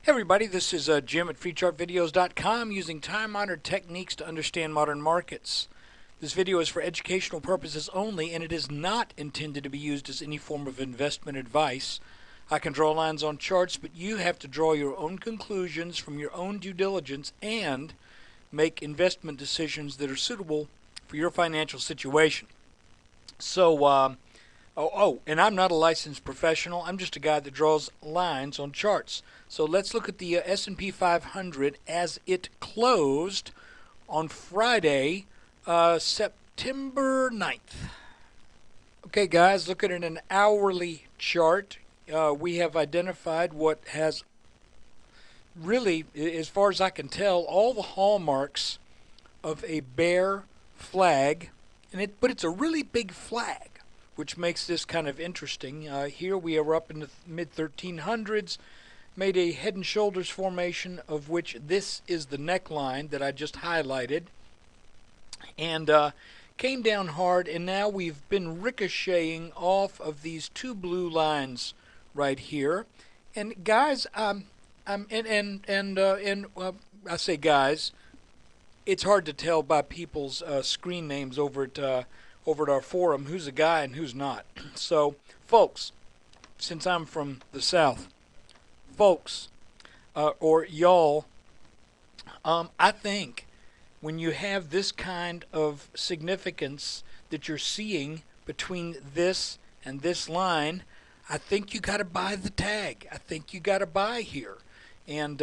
Hey everybody, this is Jim at FreeChartVideos.com using time-honored techniques to understand modern markets. This video is for educational purposes only and it is not intended to be used as any form of investment advice. I can draw lines on charts, but you have to draw your own conclusions from your own due diligence and make investment decisions that are suitable for your financial situation. And I'm not a licensed professional. I'm just a guy that draws lines on charts. So let's look at the S&P 500 as it closed on Friday, September 9th. Okay, guys, looking at an hourly chart, we have identified what has really, as far as I can tell, all the hallmarks of a bear flag, but it's a really big flag, which makes this kind of interesting. Here we are up in the mid-1300s, made a head and shoulders formation, of which this is the neckline that I just highlighted, and came down hard, and now we've been ricocheting off of these two blue lines right here. And guys, I say guys, it's hard to tell by people's screen names over at our forum who's a guy and who's not. So, folks, since I'm from the South, folks, or y'all, I think when you have this kind of significance that you're seeing between this and this line, I think you got to buy the tag. I think you got to buy here, and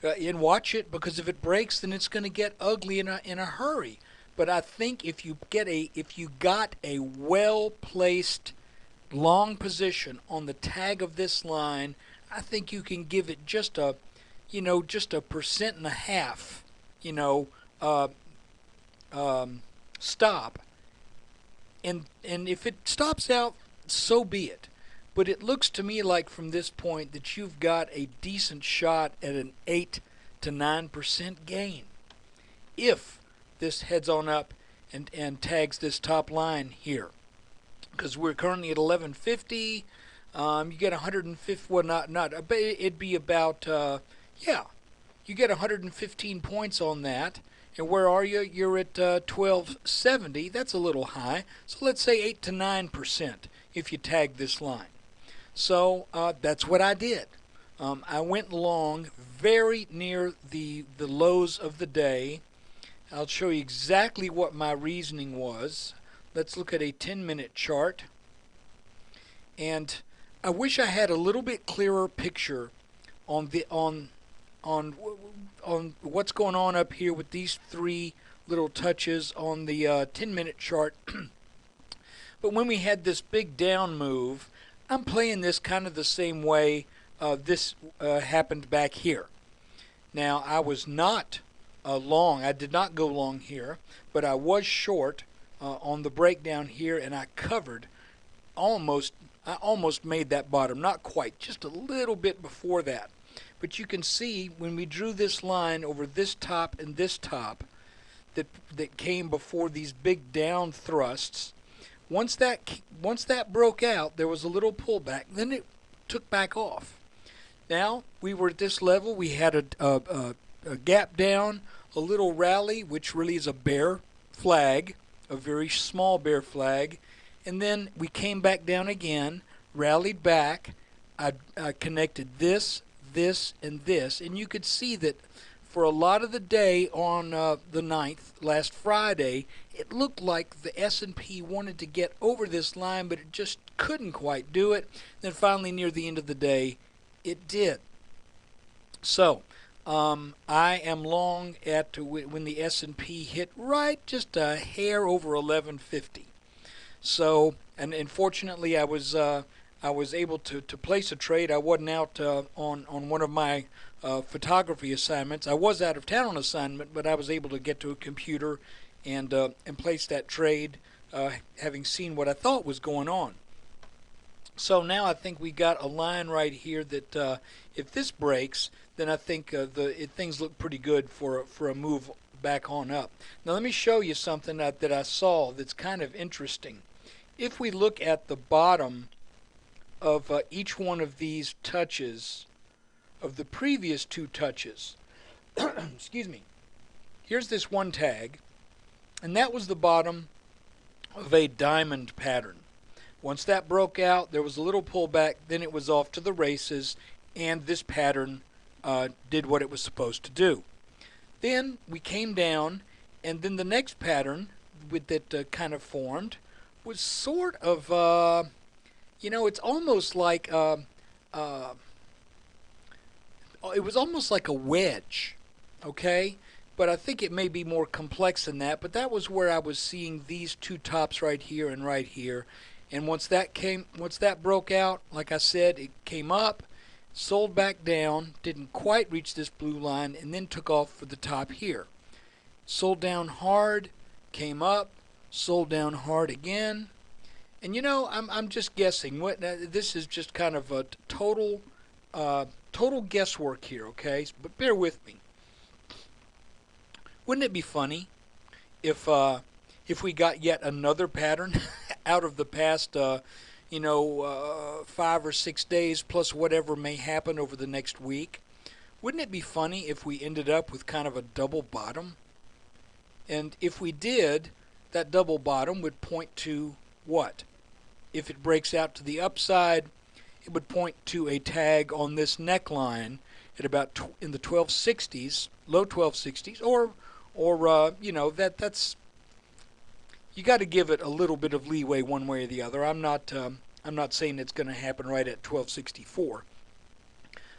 watch it, because if it breaks, then it's going to get ugly in a hurry. But I think if you got a well-placed long position on the tag of this line, I think you can give it just a 1.5%, stop. And if it stops out, so be it. But it looks to me like from this point that you've got a decent shot at an 8 to 9% gain if this heads on up and tags this top line here, because we're currently at 1150. You get 150. Well, it'd be about you get 115 points on that. And where are you? You're at 1270. That's a little high. So let's say 8 to 9% if you tag this line. So that's what I did. I went long very near the lows of the day. I'll show you exactly what my reasoning was. Let's look at a 10-minute chart. And I wish I had a little bit clearer picture on what's going on up here with these three little touches on the 10-minute chart. But when we had this big down move, I'm playing this kind of the same way this happened back here. Now, I was not long. I did not go long here, but I was short on the breakdown here, and I covered almost. I almost made that bottom, not quite, just a little bit before that. But you can see when we drew this line over this top and this top that came before these big down thrusts. Once that broke out, there was a little pullback. Then it took back off. Now we were at this level. We had a gap down, a little rally, which really is a bear flag, a very small bear flag. And then we came back down again, rallied back. I connected this, and this. And you could see that for a lot of the day on the 9th, last Friday, it looked like the S&P wanted to get over this line, but it just couldn't quite do it. Then finally, near the end of the day, it did. So I am long at when the S&P hit right just a hair over 1150. So, and fortunately, I was able to place a trade. I wasn't out on one of my photography assignments. I was out of town on assignment, but I was able to get to a computer and place that trade, having seen what I thought was going on. So now I think we got a line right here that if this breaks, then I think things look pretty good for a move back on up. Now let me show you something that I saw that's kind of interesting. If we look at the bottom of each one of these touches of the previous two touches. Excuse me. Here's this one tag, and that was the bottom of a diamond pattern. Once that broke out, there was a little pullback, then it was off to the races, and this pattern did what it was supposed to do. Then we came down, and then the next pattern that kind of formed was sort of, it's almost like, it was almost like a wedge, okay? But I think it may be more complex than that, but that was where I was seeing these two tops right here and right here. And once that broke out, like I said, it came up, sold back down, didn't quite reach this blue line, and then took off for the top here. Sold down hard, came up, sold down hard again. And I'm just guessing. This is just kind of a total guesswork here, okay? But bear with me. Wouldn't it be funny if we got yet another pattern out of the past 5 or 6 days plus whatever may happen over the next week? Wouldn't it be funny if we ended up with kind of a double bottom? And if we did, that double bottom would point to what? If it breaks out to the upside, it would point to a tag on this neckline at about in the 1260s, low 1260s, or that's, you got to give it a little bit of leeway one way or the other. I'm not saying it's going to happen right at 1264,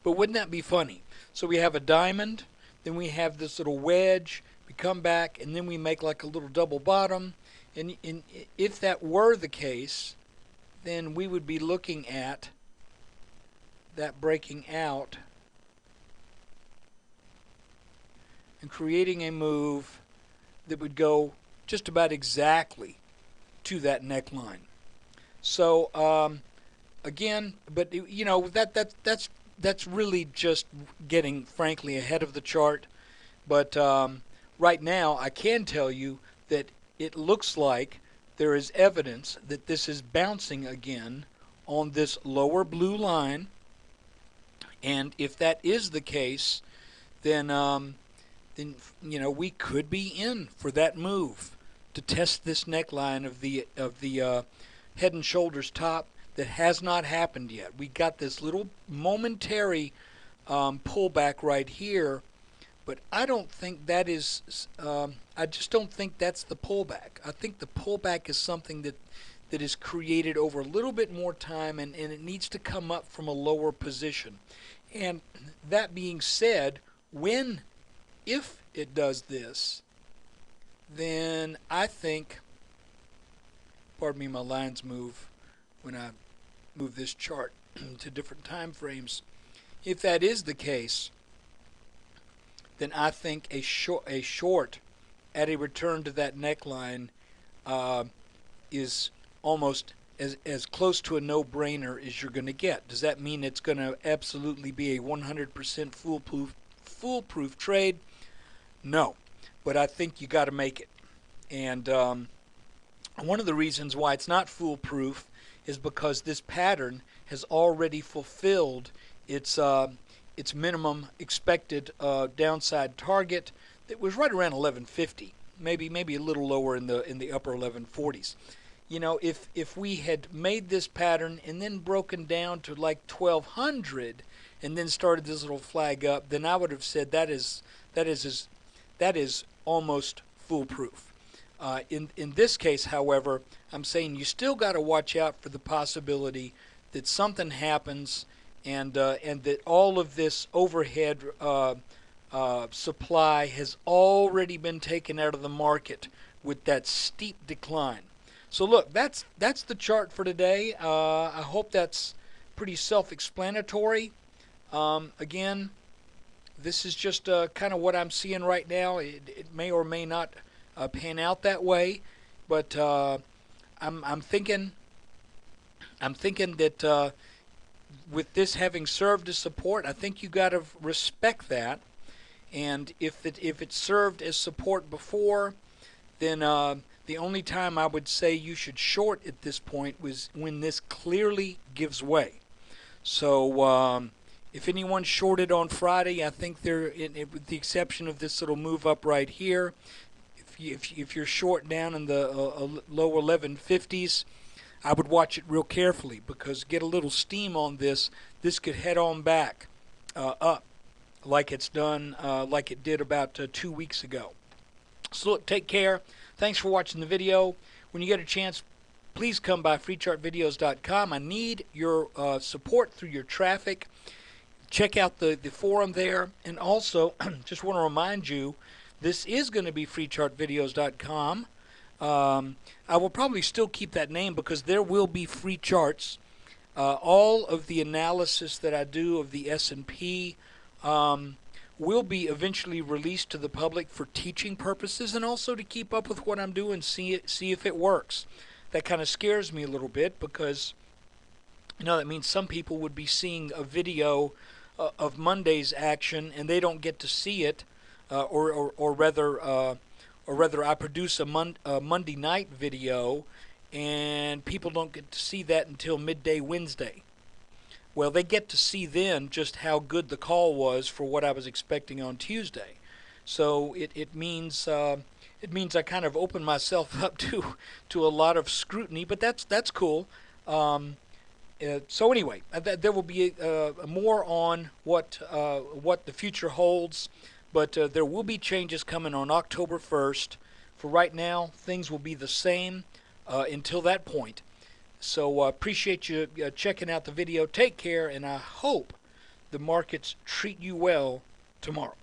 but wouldn't that be funny? So we have a diamond, then we have this little wedge, we come back, and then we make like a little double bottom. And if that were the case, then we would be looking at that breaking out and creating a move that would go just about exactly to that neckline. So again, but that's really just getting frankly ahead of the chart. But right now, I can tell you that it looks like there is evidence that this is bouncing again on this lower blue line. And if that is the case, then we could be in for that move to test this neckline of the Head and Shoulders top that has not happened yet. We got this little momentary pullback right here, but I don't think that is. I just don't think that's the pullback. I think the pullback is something that is created over a little bit more time, and it needs to come up from a lower position. And that being said, if it does this, then I think, pardon me, my lines move when I move this chart to different time frames. If that is the case, then I think a short at a return to that neckline is almost as close to a no-brainer as you're going to get. Does that mean it's going to absolutely be a 100% foolproof trade? No, but I think you got to make it. And one of the reasons why it's not foolproof is because this pattern has already fulfilled its minimum expected downside target that was right around 1150, maybe a little lower in the upper 1140s. If we had made this pattern and then broken down to like 1200 and then started this little flag up, then I would have said that is almost foolproof. In this case, however, I'm saying you still got to watch out for the possibility that something happens and that all of this overhead supply has already been taken out of the market with that steep decline. So look, that's the chart for today. I hope that's pretty self-explanatory. Again, this is just kind of what I'm seeing right now. It may or may not pan out that way, but I'm thinking that with this having served as support, I think you got to respect that. And if it served as support before, then the only time I would say you should short at this point was when this clearly gives way. So If anyone's shorted on Friday, I think they're, with the exception of this little move up right here, if you're short down in the low 1150s, I would watch it real carefully, because get a little steam on this, this could head on back up like it's done, like it did about 2 weeks ago. So look, take care. Thanks for watching the video. When you get a chance, please come by freechartvideos.com. I need your support through your traffic. Check out the forum there. And also, just want to remind you, this is going to be freechartvideos.com. I will probably still keep that name, because there will be free charts. All of the analysis that I do of the S&P will be eventually released to the public for teaching purposes, and also to keep up with what I'm doing, see if it works. That kind of scares me a little bit, because that means some people would be seeing a video of Monday's action, and they don't get to see it, or rather I produce a Monday night video, and people don't get to see that until midday Wednesday. Well, they get to see then just how good the call was for what I was expecting on Tuesday. So it means I kind of open myself up to a lot of scrutiny, but that's cool. So anyway, there will be more on what the future holds, but there will be changes coming on October 1st. For right now, things will be the same until that point. So appreciate you checking out the video. Take care, and I hope the markets treat you well tomorrow.